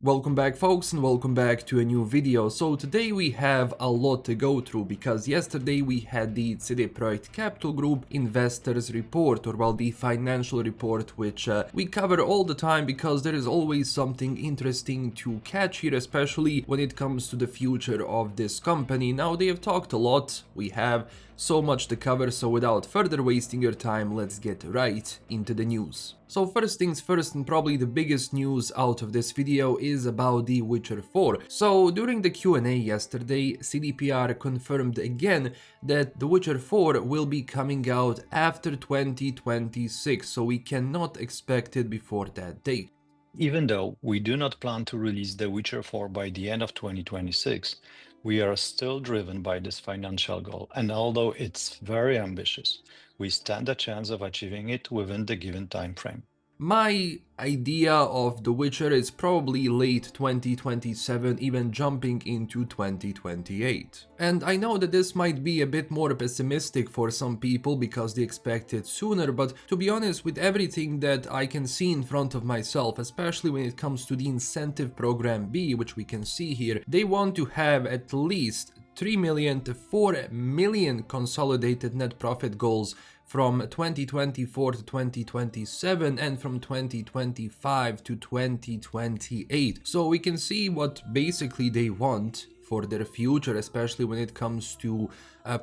Welcome back folks, and welcome back to a new video. So today we have a lot to go through because yesterday we had the CD Projekt Capital Group Investors report, or well, the financial report, which we cover all the time because there is always something interesting to catch here, especially when it comes to the future of this company. Now, they have talked a lot, we have so much to cover, so without further wasting your time, let's get right into the news. So first things first, and probably the biggest news out of this video is about The Witcher 4. So during the Q&A yesterday, CDPR confirmed again that The Witcher 4 will be coming out after 2026, so we cannot expect it before that date. Even though we do not plan to release The Witcher 4 by the end of 2026, we are still driven by this financial goal, and although it's very ambitious, we stand a chance of achieving it within the given time frame. My idea of The Witcher is probably late 2027, even jumping into 2028. And I know that this might be a bit more pessimistic for some people because they expect it sooner, but to be honest, with everything that I can see in front of myself, especially when it comes to the incentive program B, which we can see here, they want to have at least 3 million to 4 million consolidated net profit goals from 2024 to 2027 and from 2025 to 2028. So we can see what basically they want for their future, especially when it comes to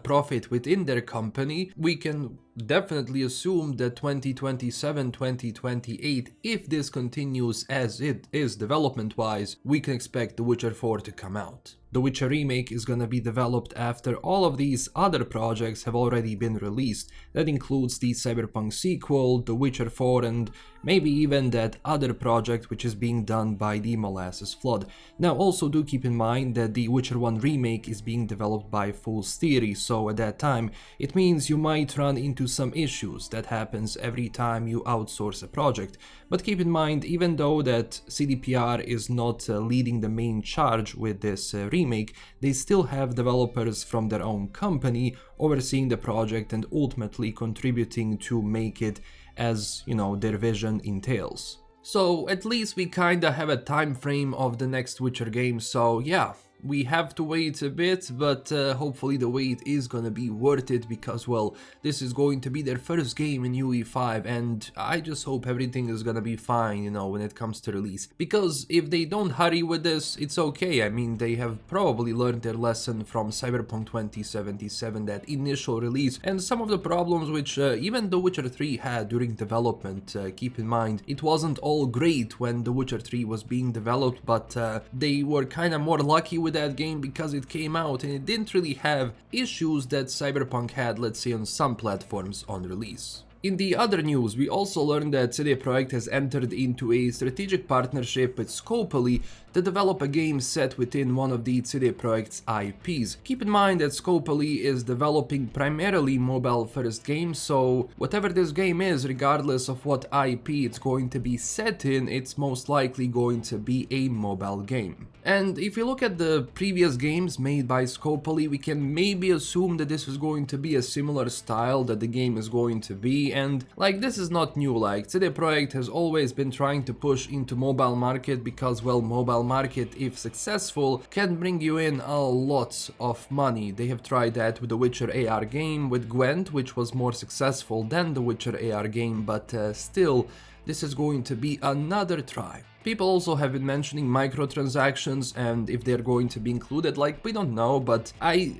profit within their company. We can definitely assume that 2027, 2028, if this continues as it is development-wise, we can expect The Witcher 4 to come out. The Witcher remake is gonna be developed after all of these other projects have already been released. That includes the Cyberpunk sequel, The Witcher 4, and maybe even that other project which is being done by the Molasses Flood. Now, also do keep in mind that the Witcher 1 remake is being developed by Fool's Theory, so at that time it means you might run into some issues. That happens every time you outsource a project. But keep in mind, even though that CDPR is not leading the main charge with this remake, they still have developers from their own company overseeing the project and ultimately contributing to make it as, you know, their vision entails. So at least we kinda have a time frame of the next Witcher game, so yeah. We have to wait a bit, but hopefully the wait is gonna be worth it because, well, this is going to be their first game in UE5, and I just hope everything is gonna be fine, you know, when it comes to release. Because if they don't hurry with this, it's okay. I mean, they have probably learned their lesson from Cyberpunk 2077, that initial release, and some of the problems which even The Witcher 3 had during development. Keep in mind, it wasn't all great when The Witcher 3 was being developed, but they were kinda more lucky with that game because it came out and it didn't really have issues that Cyberpunk had, let's say, on some platforms on release. In the other news, we also learned that CD Projekt has entered into a strategic partnership with Scopely to develop a game set within one of the CD Projekt's IPs. Keep in mind that Scopely is developing primarily mobile-first games, so whatever this game is, regardless of what IP it's going to be set in, it's most likely going to be a mobile game. And if you look at the previous games made by Scopely, we can maybe assume that this is going to be a similar style that the game is going to be, and like, this is not new. Like, CD Projekt has always been trying to push into mobile market because, well, mobile market, if successful, can bring you in a lot of money. They have tried that with the Witcher AR game with Gwent, which was more successful than the Witcher AR game, but still, this is going to be another try. People also have been mentioning microtransactions and if they're going to be included, like, we don't know, but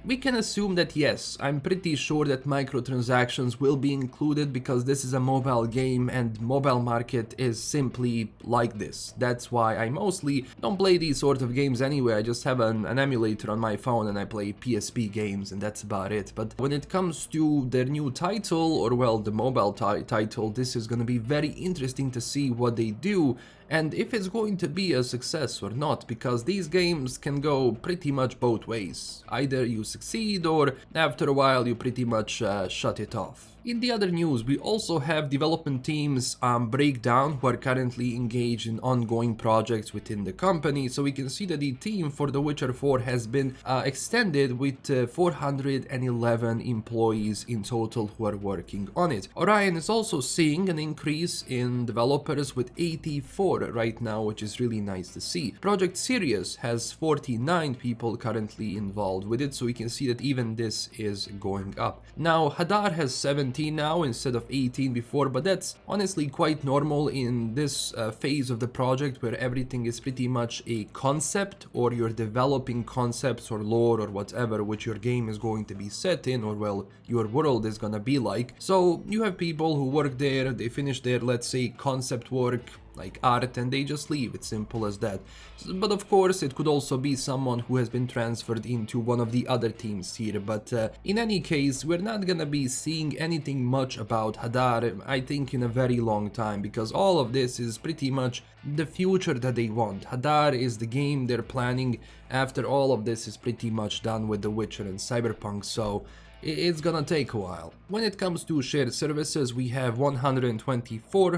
we can assume that yes, I'm pretty sure that microtransactions will be included because this is a mobile game and mobile market is simply like this. That's why I mostly don't play these sort of games anyway. I just have an emulator on my phone and I play PSP games and that's about it. But when it comes to their new title, or well, the mobile title, this is gonna be very interesting to see what they do and if it's going to be a success or not, because these games can go pretty much both ways. Either you succeed or after a while you pretty much shut it off. In the other news, we also have development teams breakdown who are currently engaged in ongoing projects within the company. So we can see that the team for The Witcher 4 has been extended with 411 employees in total who are working on it. Orion is also seeing an increase in developers with 84 right now, which is really nice to see. Projekt Sirius has 49 people currently involved with it, so we can see that even this is going up. Now, Hadar has 17 now instead of 18 before, but that's honestly quite normal in this phase of the project where everything is pretty much a concept, or you're developing concepts or lore or whatever which your game is going to be set in, or well, your world is gonna be like. So you have people who work there, they finish their, let's say, concept work like art, and they just leave. It's simple as that. But of course it could also be someone who has been transferred into one of the other teams here, but in any case we're not gonna be seeing anything much about Hadar, I think, in a very long time, because all of this is pretty much the future that they want. Hadar is the game they're planning after all of this is pretty much done with The Witcher and Cyberpunk, so it's gonna take a while. When it comes to shared services, we have 124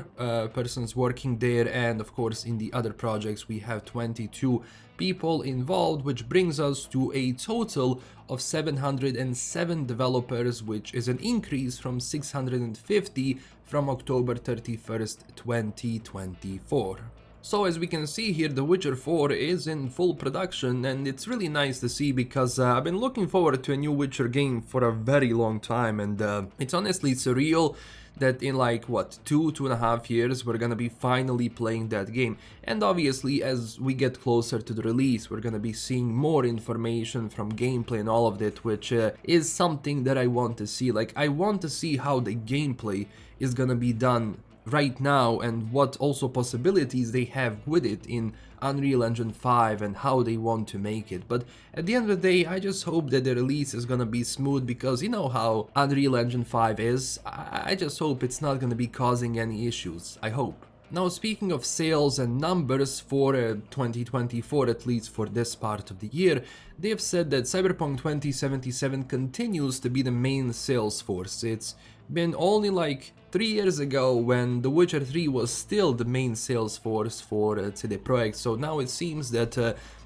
persons working there, and of course in the other projects we have 22 people involved, which brings us to a total of 707 developers, which is an increase from 650 from October 31st, 2024. So as we can see here, The Witcher 4 is in full production, and it's really nice to see, because I've been looking forward to a new Witcher game for a very long time, and it's honestly surreal that in like, what, 2.5 years we're gonna be finally playing that game. And obviously as we get closer to the release, we're gonna be seeing more information from gameplay and all of that, which is something that I want to see. Like, I want to see how the gameplay is gonna be done right now, and what also possibilities they have with it in Unreal Engine 5 and how they want to make it. But at the end of the day, I just hope that the release is gonna be smooth, because you know how Unreal Engine 5 is. I just hope it's not gonna be causing any issues. I hope. Now, speaking of sales and numbers for 2024, at least for this part of the year, they have said that Cyberpunk 2077 continues to be the main sales force. It's been only like 3 years ago when The Witcher 3 was still the main sales force for CD Projekt, so now it seems that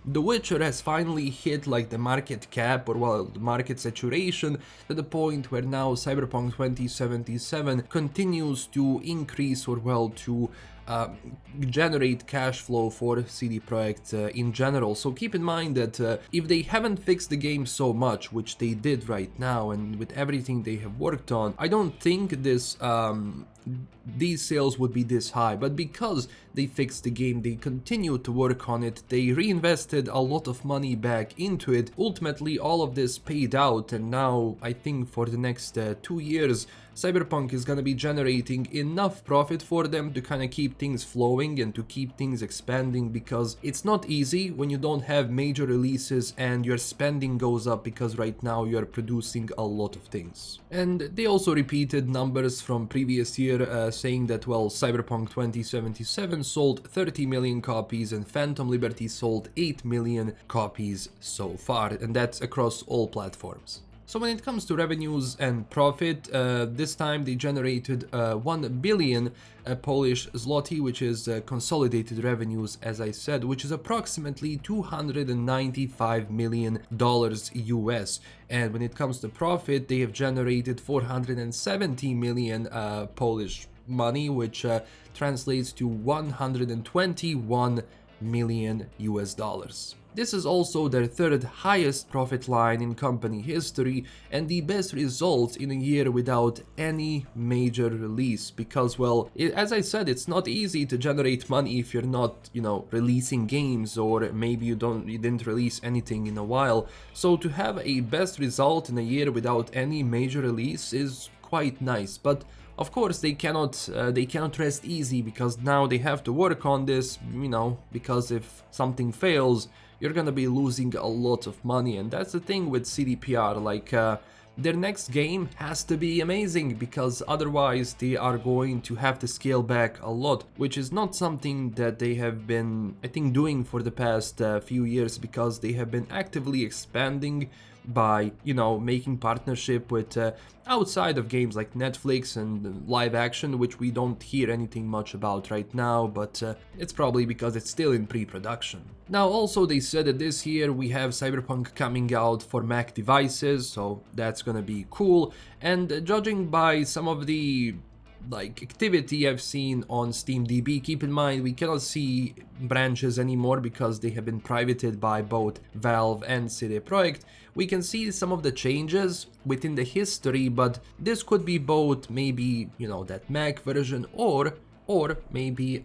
The Witcher has finally hit like the market cap, or well, the market saturation, to the point where now Cyberpunk 2077 continues to increase, or well, to generate cash flow for CD Projekt in general. So keep in mind that if they haven't fixed the game so much, which they did right now, and with everything they have worked on, I don't think these sales would be this high. But because they fixed the game, they continue to work on it, they reinvested a lot of money back into it, ultimately all of this paid out, and now I think for the next 2 years Cyberpunk is gonna be generating enough profit for them to kind of keep things flowing and to keep things expanding, because it's not easy when you don't have major releases and your spending goes up, because right now you're producing a lot of things. And they also repeated numbers from previous year, saying that, well, Cyberpunk 2077 sold 30 million copies and Phantom Liberty sold 8 million copies so far, and that's across all platforms. So when it comes to revenues and profit, this time they generated 1 billion Polish zloty, which is consolidated revenues, as I said, which is approximately $295 million US. And when it comes to profit, they have generated 470 million Polish money, which translates to 121 million US dollars. This is also their third highest profit line in company history, and the best result in a year without any major release, because, well, as I said, it's not easy to generate money if you're not, you know, releasing games, or maybe you didn't release anything in a while. So to have a best result in a year without any major release is quite nice. But of course they cannot rest easy, because now they have to work on this, you know, because if something fails, you're gonna be losing a lot of money. And that's the thing with CDPR, like their next game has to be amazing, because otherwise they are going to have to scale back a lot, which is not something that they have been, I think, doing for the past few years, because they have been actively expanding by, you know, making partnership with outside of games like Netflix and live action, which we don't hear anything much about right now, but it's probably because it's still in pre-production. Now also they said that this year we have Cyberpunk coming out for Mac devices, so that's gonna be cool, and judging by some of the activity I've seen on SteamDB, keep in mind we cannot see branches anymore because they have been privated by both Valve and CD Projekt. We can see some of the changes within the history, but this could be both maybe, you know, that Mac version or maybe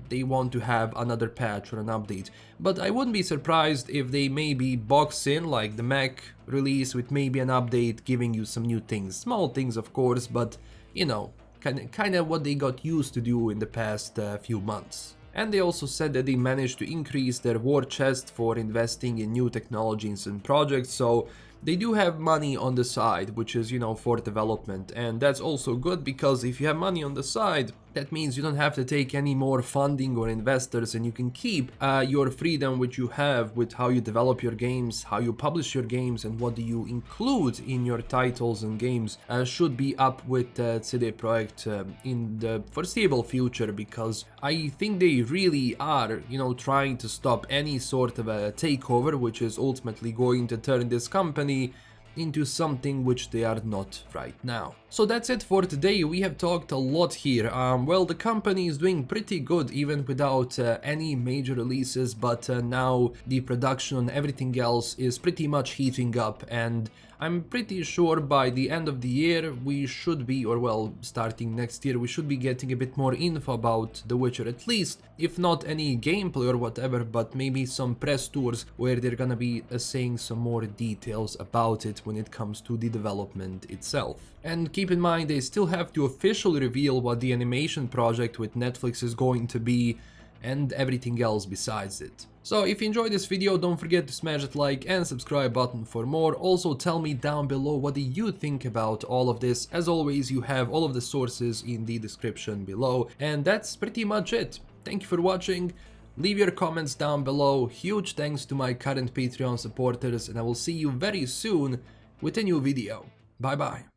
they want to have another patch or an update. But I wouldn't be surprised if they maybe box in like the Mac release with maybe an update giving you some new things. Small things of course, but you know, kind of what they got used to do in the past few months. And they also said that they managed to increase their war chest for investing in new technologies and projects, so they do have money on the side, which is, you know, for development. And that's also good because if you have money on the side, that means you don't have to take any more funding or investors, and you can keep your freedom which you have with how you develop your games, how you publish your games, and what do you include in your titles and games should be up with CD Projekt in the foreseeable future, because I think they really are, you know, trying to stop any sort of a takeover which is ultimately going to turn this company into something which they are not right now. So that's it for today. We have talked a lot here. Well, the company is doing pretty good even without any major releases, but now the production and everything else is pretty much heating up, and I'm pretty sure by the end of the year we should be, or well, starting next year, we should be getting a bit more info about The Witcher, at least, if not any gameplay or whatever, but maybe some press tours where they're gonna be saying some more details about it when it comes to the development itself. And keep in mind, they still have to officially reveal what the animation project with Netflix is going to be and everything else besides it. So if you enjoyed this video, don't forget to smash that like and subscribe button for more. Also tell me down below what do you think about all of this. As always, you have all of the sources in the description below. And that's pretty much it. Thank you for watching. Leave your comments down below. Huge thanks to my current Patreon supporters, and I will see you very soon with a new video. Bye bye.